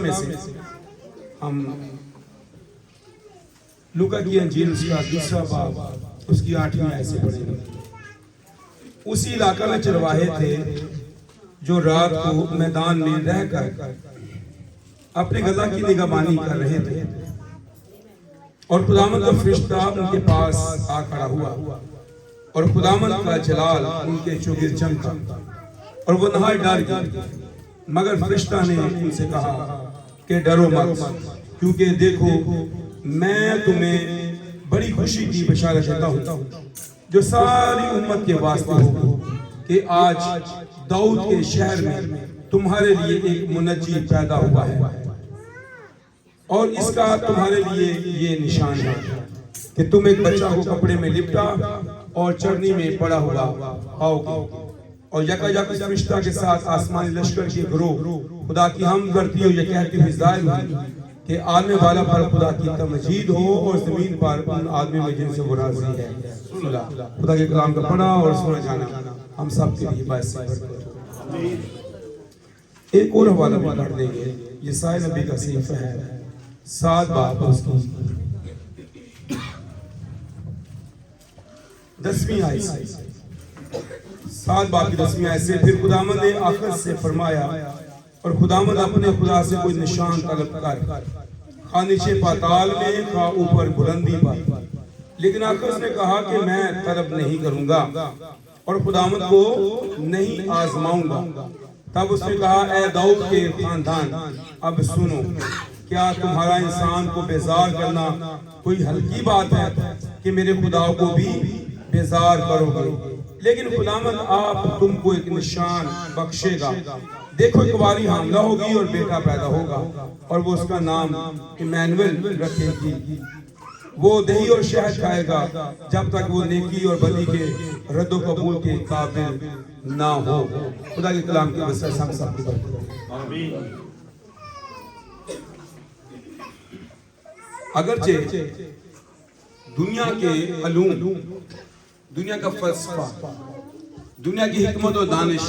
में से हम लूका की अंजील उसका दूसरा बाब उसकी 8वीं आयत से पढ़ेंगे। उसी इलाका में चरवाहे थे जो रात को मैदान में रहकर अपने गधा की निगहबानी कर रहे थे और खुदावंद का फरिश्ता उनके पास आ खड़ा हुआ और खुदावंद का जलाल उनके चौगिर्द चमका और वो नहाए डर गए। मगर फरिश्ता ने उनसे कहा कि डरो मत, क्योंकि देखो मैं तुम्हें बड़ी खुशी की बशारत देता हूँ जो सारी उम्मत के वास्ते हो कि आज दाऊद के शहर में तुम्हारे लिए एक मुनज्जी पैदा हुआ है और इसका तुम्हारे लिए ये निशान है कि तुम एक बच्चा को कपड़े में लिपटा और चरनी में पड़ा हुआ आओगे और यकायक फरिश्ता के साथ आसमानी लश्कर के गिरोह खुदा की हम करती हो ये कहती हुई जाहिर हुई कि आने वाला पर खुदा की तमजीद हो और जमीन पर उन आदमी में जिनसे वो राजी है। खुदा के कलाम का पढ़ा और सुना जाना हम सब के लिए बायस है। एक और हवाला भी पढ़ देंगे, यशायाह नबी का सहीफा है 7 बाब उसकी 10वीं आयत 7 बाब की 10वीं आयत से फिर खुदावंद ने आखिर से फरमाया और खुदावंद अपने खुदा से कोई निशान तलब कर, खा नीचे पाताल में खा ऊपर बुलंदी पर। लेकिन आखिर ने कहा कि मैं तलब नहीं करूंगा और खुदावंद को नहीं आजमाऊंगा। तब उसने कहा ए दाऊद के खानदान, अब सुनो, क्या तुम्हारा इंसान को बेजार करना कोई हल्की बात है कि मेरे खुदा को भी बेजार करोगे? लेकिन खुदावंद आप तुमको एक निशान बख्शेगा, देखो एक कुंवारी हामला होगी और बेटा पैदा होगा और वो उसका नाम इमैनुएल रखेगी। वो दही और शहद खाएगा जब तक वो नेकी और बदी के रद्दो कबूल के काबिल ना हो। खुदा के कलाम की वजह से हम सब की बरकत। अगरचे दुनिया के अलूम, दुनिया का फलसफा, दुनिया की हिकमत और दानिश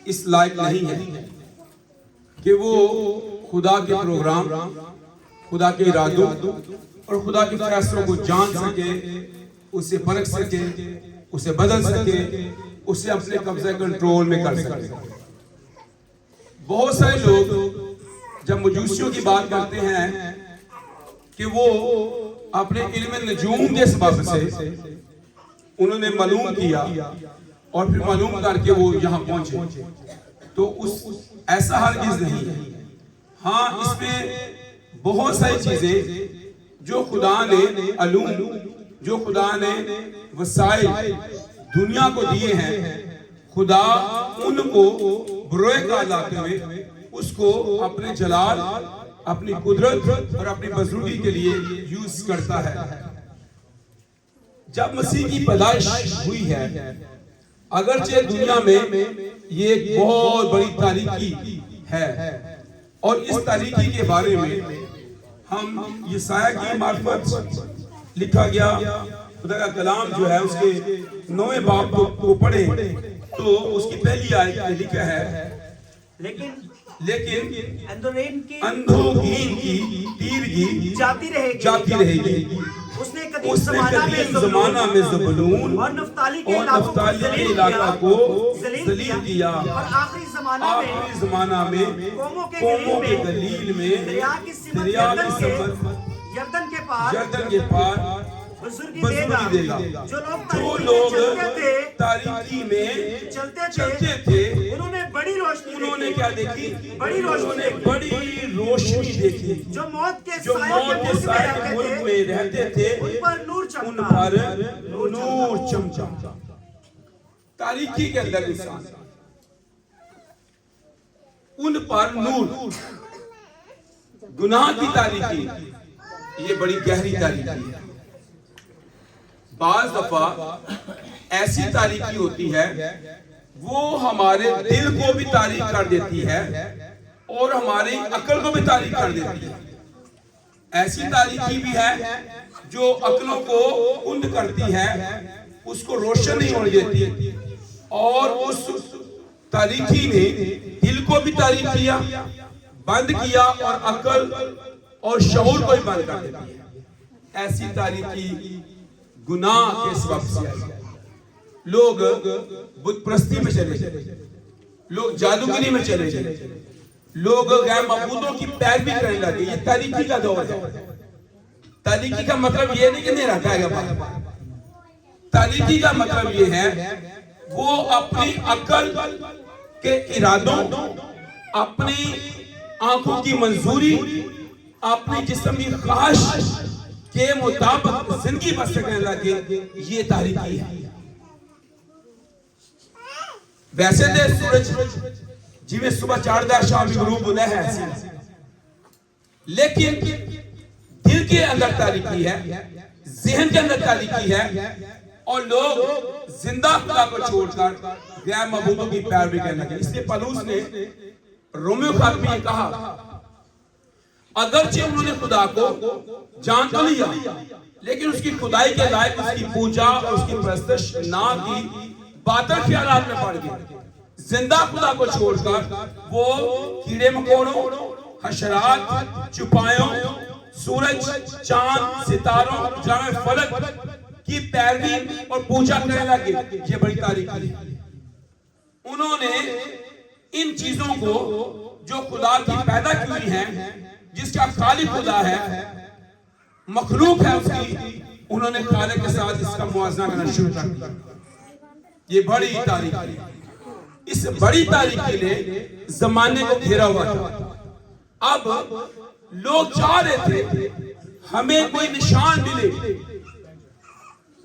इस लायक नहीं है कि वो खुदा के प्रोग्राम, खुदा के इरादों और खुदा के फैसलों को जान सके, उसे परख सके, उसे बदल सके, उसे अपने कब्जे कंट्रोल में कर सके। बहुत सारे लोग जब मजूसियों की बात करते हैं कि वो अपने इल्म नजूम के सबब से उन्होंने मालूम किया और फिर मालूम करके वो यहाँ पहुंचे, तो उस ऐसा हरगिज़ नहीं है। हाँ, इसमें बहुत सारी चीजें जो खुदा ने अलूम, जो खुदा ने वसाइल दुनिया को दिए हैं, खुदा उनको बुरोए का लाते हुए उसको अपने जलाल, अपनी कुदरत और अपनी बजरूगी के लिए यूज करता है। जब मसीह की पैदाइश हुई है, अगरचे दुनिया में ये एक बहुत बड़ी तारीखी है और इस तारीखी के बारे में हम यशायाह की मार्फत लिखा गया खुदा का कलाम जो है उसके 9वें बाब को पढ़े तो उसकी पहली आयत में लिखा है, लेकिन अंधोहीन की तीरगी जाती रहेगी। उसने कदीम ज़माना में ज़बूलून और नफ्ताली के इलाका को जलील किया और आखिरी ज़माना में कौमों के गलील में दरिया की समत यरदन के पार बुजुर्गी देगा। जो लोग तारीकी में चलते थे उन्होंने बड़ी रोशनी, उन्होंने क्या देखी? बड़ी रोशनी देखी। जो मौत के साए के मुल्क में रहते थे उन पर नूर चमका। तारीकी के अंदर इंसान, उन पर नूर। गुनाह की तारीकी ये बड़ी गहरी तारीकी है। बाज दफा ऐसी तारीकी होती है वो हमारे दिल को भी तारीक कर देती है और हमारी अक्ल को भी तारीक कर देती है। ऐसी तारीकी भी है जो अक्लों को कुंद करती है, उसको रोशन नहीं होने देती, और उस तारीकी ने दिल को भी तारीक किया, बंद किया और अकल और शऊर को ही बंद कर दिया। ऐसी तारीकी गुनाह के सबब से आई। लोग बुत परस्ती में चले गए, लोग जादूगरी में चले गए, लोग गैर मबूदों की पैरवी करने लगे। ये तारीकी का दौर है। तारीकी का मतलब ये नहीं कि नहीं रहता है, तारीकी का मतलब ये है वो अपनी अकल के इरादों, अपनी आंखों की मंजूरी, अपनी जिस्मी ख्वाहिश के मुताबिक जिंदगी बसर करने लगे। ये तारीकी है। वैसे तो सूरज जिਵੇਂ सुबह चढ़ता शाम गुरूब होता है, लेकिन दिल के अंदर तारीकी है, जहन के अंदर तारीकी है और लोग जिंदा खुदा को छोड़कर गैर मबूदों की पैरवी करने लगे। इसलिए पौलुस ने रोमियो खात में ये कहा, अगरचे उन्होंने खुदा को जान तो लिया, लेकिन उसकी खुदाई के लायक उसकी पूजा और उसकी परस्तिश ना की, बातिल ख्यालात में पड़ गए। जिंदा खुदा को छोड़कर वो कीड़े मकोड़ों, हशरात, चुपायों, सूरज, चांद, सितारों, जामे फलक की पैरवी और पूजा करने लगे। ये बड़ी तारीकी है। उन्होंने इन चीजों को जो खुदा की पैदा की हुई हैं, जिसका खालिक खुदा है, मखलूक है उसकी, उन्होंने खालिक के साथ इसका मुआवजा करना शुरू कर दिया। ये बड़ी तारीकी। इस बड़ी तारीकी ने जमाने को घेरा हुआ था। अब लोग चाह रहे थे हमें कोई निशान मिले,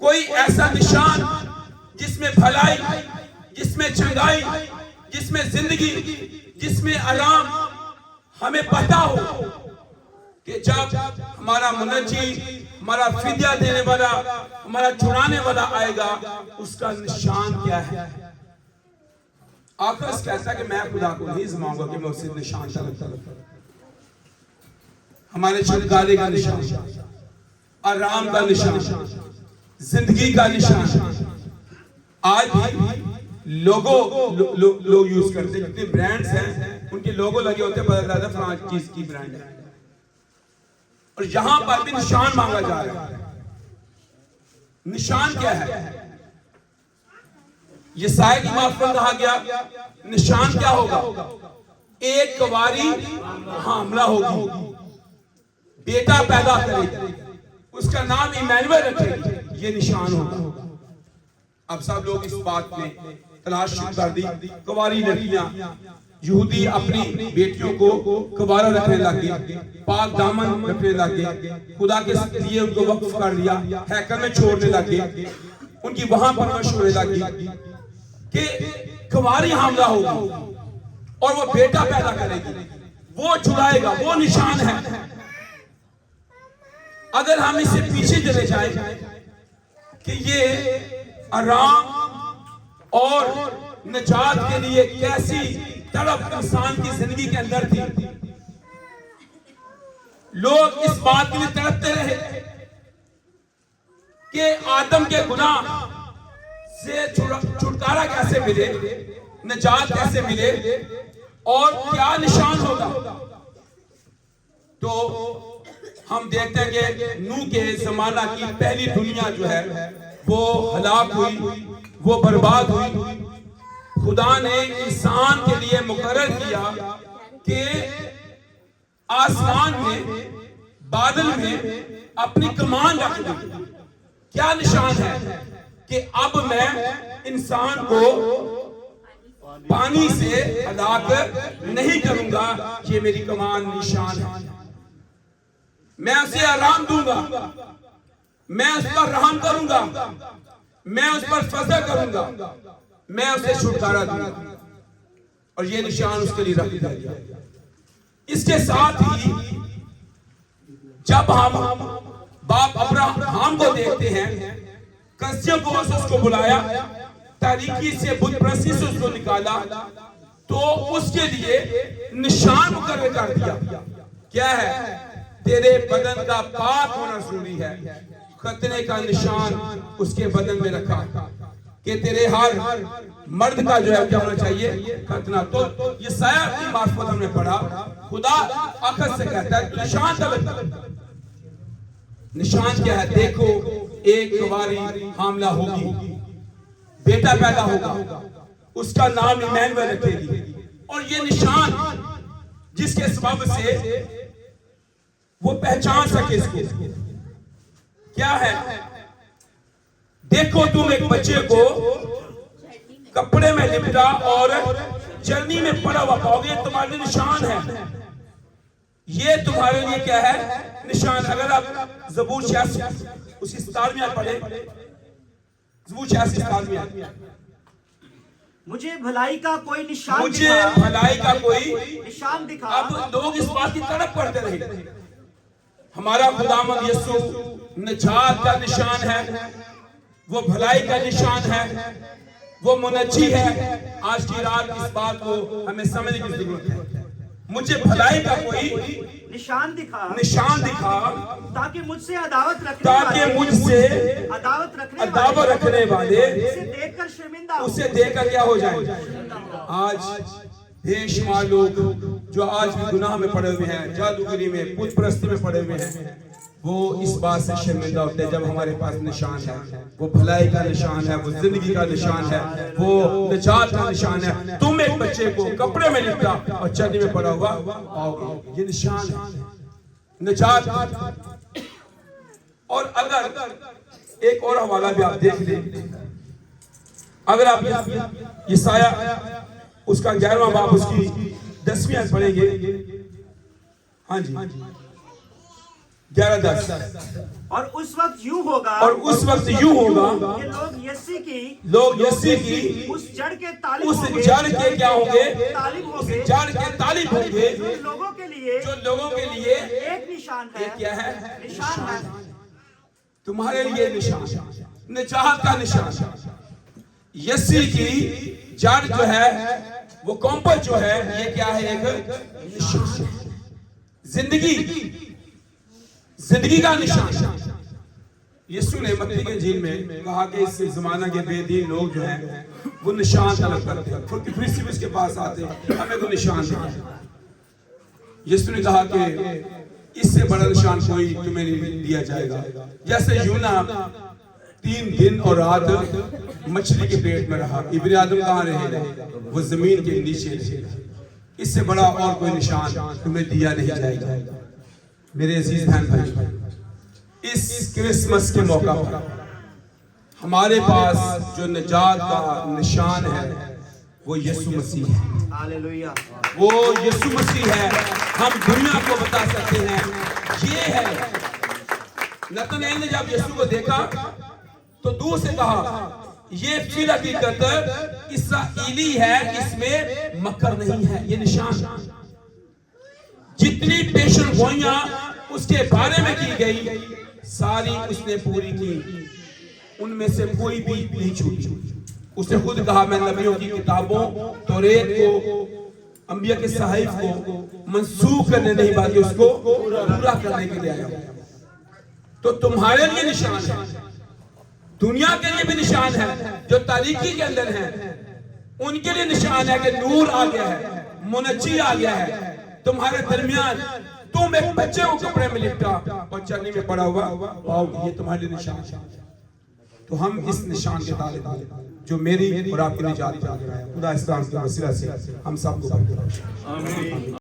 कोई ऐसा निशान जिसमें भलाई, जिसमें चंगाई, जिसमें जिंदगी, जिसमें आराम हमें पता हो कि जब हमारा मुनज्जी, हमारा फिदिया देने वाला, हमारा छुड़ाने वाला आएगा, उसका निशान क्या है। आकाश कहता है कि मैं खुदा को नहीं जमाऊंगा कि मैं उससे निशान तलब। हमारे छुटकारे का निशान, आराम का निशान, जिंदगी का निशान आज भी लोग यूज करते हैं। जितने ब्रांड्स हैं उनके लोगो लगे होते हैं, पता चलता है फलां चीज की ब्रांड है। और यहां पर भी निशान मांगा जा रहा है। निशान क्या है? ये साय की बात पर कहा गया, निशान क्या होगा? एक कुंवारी हामला होगी, बेटा पैदा करेगी, उसका नाम इमैनुअल रखेगी, ये निशान होगा। अब सब लोग इस बात में तलाश शुरू कर दी। कुंवारी लड़कियां, यहूदी अपनी बेटियों को कुंवारा रखने लगे, पाक दामन रखने लगे, खुदा के लिए उनको वक्फ कर दिया, हैकल में छोड़ने लगे, उनकी वहां परवरिश होने लगी कि कुंवारी हामला होगी और वो बेटा पैदा करेगी, वो छुड़ाएगा, वो निशान है। अगर हम इससे पीछे चले जाएं कि ये आराम और निजात के लिए कैसी तड़प इंसान की जिंदगी के अंदर थी, लोग इस बात के लिए तड़पते रहे कि आदम के गुनाह से छुटकारा कैसे मिले, निजात कैसे मिले और क्या निशान होगा। तो हम देखते हैं कि नूह के जमाना की पहली दुनिया जो है वो हलाक हुई, वो बर्बाद हुई। खुदा ने इंसान के लिए मुकर्रर किया कि आसमान में, बादल में अपनी कमान रख दी। क्या निशान है कि अब मैं इंसान को पानी से हलाक नहीं करूंगा, ये मेरी कमान निशान है। मैं उसे आराम दूंगा, मैं उस पर रहम करूंगा, मैं उस पर फजल करूंगा, मैं उसे छुटकारा दूंगा, और ये निशान उसके लिए रख दिया गया। इसके साथ ही जब हम बाप अब्राहम को देखते हैं, कसदियों को उसको बुलाया, तारीकी से बुत परस्ती से उसको निकाला, तो उसके लिए निशान मुकर्रर कर दिया। क्या है? तेरे बदन का पाक होना जरूरी है। खतने का निशान उसके बदन में रखा। कि तेरे हर मर्द का जो है क्या होना चाहिए, खतना। तो ये साया की मार्फत हमने पढ़ा, खुदा अकद से कहता है निशान तलब। निशान क्या है? देखो एक कुंवारी हामला होगी, बेटा पैदा होगा, उसका नाम इमैनुएल रखेगी। और ये निशान जिसके सबब से वो पहचान सके इसको क्या है। देखो तुम एक बच्चे को कपड़े में लिपटा और चलनी में पड़ा हुआ पाओगे, तुम्हारे निशान है। ये तुम्हारे लिए क्या है? निशान। अगर आप ज़बूर 86 उसी 17 में पढ़े, ज़बूर 86 17 में, मुझे भलाई का कोई निशान, मुझे भलाई का कोई निशान दिखा। अब लोग इस बात की तड़प करते रहे, हमारा खुदावंद यीशु निजात का निशान है, वो भलाई का निशान है, वो मुनज्जी है। आज की रात इस बात को हमें समझने की जरूरत है। मुझे भलाई का कोई निशान दिखा, निशान दिखा, ताकि मुझसे अदावत रखने अदावत रखने वाले उसे देखकर शर्मिंदा हो। उसे देखकर क्या हो जाए। आज बेशुमार लोग जो आज भी गुनाह में पड़े हुए हैं, जादूगरी में, पुत परस्ती में पड़े हुए हैं, वो इस बात से शर्मिंदा होते हैं जब हमारे पास निशान है। वो भलाई का निशान है, वो जिंदगी का निशान है, वो निजात का निशान है। तुम एक बच्चे को कपड़े में लिपटा और चलनी में पड़ा हुआ पाओगे, ये निशान है, निजात। और अगर एक और हवाला भी आप देख लें, अगर आप यशाया उसका 11वां बाब उसकी 10वीं आयत पढ़ेंगे, हाँ जी 11:10, और उस वक्त यूं होगा, और उस वक्त यूं होगा कि लोग यस्सी की उस जड़ के तालिब उस होंगे, जड़ के क्या होंगे, तालिब उस होंगे, जड़ के तालिब होंगे, जो लोगों के लिए एक निशान है, क्या है? निशान है। तुम्हारे लिए निशान, निजात का निशान। यस्सी की जड़ जो है, वो कॉम्पस जो है, ये क्या है? एक निशान, जिंदगी का निशान। यीशु ने मत्ती के इंजील में कहा कि इस जमाना के बेदीन लोग जो हैं वो निशान तलब करते हैं, फिर से उसके पास आते हैं, हमें तो निशान दिखा। यीशु ने कहा कि इससे बड़ा निशान कोई तुम्हें नहीं दिया जाएगा। जैसे यूना 3 दिन और रात मछली के पेट में रहा, इब्ने आदम कहाँ रहेगा? वो जमीन के नीचे रहेगा। इससे बड़ा और कोई निशान तुम्हें दिया नहीं जाएगा। मेरे अजीज बहन भाई, इस क्रिसमस के मौका पर हमारे पास जो निजात का निशान है वो यीशु मसीह है। हालेलुया, वो यीशु मसीह है। हम दुनिया को बता सकते हैं ये है। नतनएल ने जब यीशु को देखा तो दूर से कहा ये फिर हकीकत इस्राएली है, इसमें मकर नहीं है। ये निशान, जितनी पेशन गोइयां उसके बारे में की गई सारी उसने पूरी की, उनमें से कोई भी नहीं छूटी। उसने खुद कहा मैं नबियों की किताबों, तौरेत को, अंबिया के सहाइफ को मंसूख करने नहीं बल्कि उसको पूरा करने के लिए आया। तो तुम्हारे लिए निशान है, दुनिया के लिए भी निशान है, जो तारीकी के अंदर है उनके लिए निशान है कि नूर आ गया है, मुनज्जी आ गया है तुम्हारे दरमियान। तुम एक बच्चे को कपड़े में लिपटा और चलनी में पड़ा हुआ पाओगे, ये तुम्हारे लिए निशान है। तो हम इस निशान के तालिब हैं जो मेरी और आपकी निजात का है। खुदा इस के वसीला से हम सबको